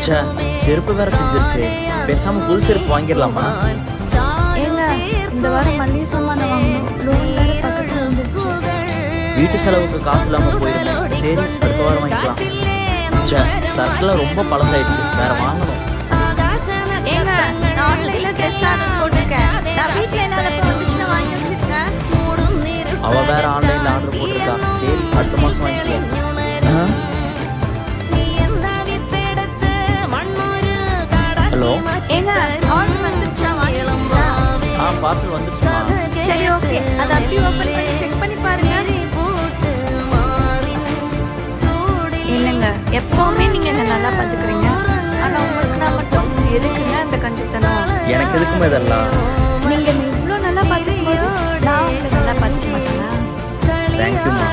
ச்சே, செருப்பு வேற செஞ்சிருச்சு. பேசாம புது செருப்பு வாங்கிடலாமா? ஏங்க இந்த வாரம் மல்லிகை சாமான் வாங்கணும், லோன் வேற பக்கத்துல வந்துருச்சு. வீட்டு செலவுக்கு காசு இல்லாம போயிருந்தேன். சரி, அடுத்த வாரம் வாங்கிக்கலாம். ச்சே, சர்க்கிள் ரொம்ப பழசாயிடுச்சு, வேற வாங்கணும். ஏங்க நான் ஆன்லைன்ல ட்ரெஸ் ஆர்டர் போட்டிருக்கேன். நான் வீட்ல என்னால வந்துச்சுன்னா வாங்கி வச்சிருக்கேன். அவ வேற ஆன்லைன்ல ஆர்டர் போட்டிருக்கா. சரி, அடுத்த மாசம் வாங்கிக்கலாம். ஹலோ, ஏங்க ஆர்டர் வந்துருச்சா? வாங்கிட்டீங்களா? பார்சல் வந்துருச்சுமா. சரி ஓகே, அதை அப்படியே ஓபன் பண்ணி செக் பண்ணி பாருங்க. என்னங்க எப்பவுமே நீங்க என்ன நல்லா பாத்துக்கிறீங்க, ஆனா உங்களுக்கு நான் மட்டும் எதுக்குங்க அந்த கஞ்சத்தனம்? எனக்கு எதுக்குமே இதெல்லாம். நீங்க இவ்வளவு நல்லா பாத்துக்கும் போது நான் உங்களுக்கு நல்லா பாத்துக்க மாட்டேனா? தேங்க்யூமா.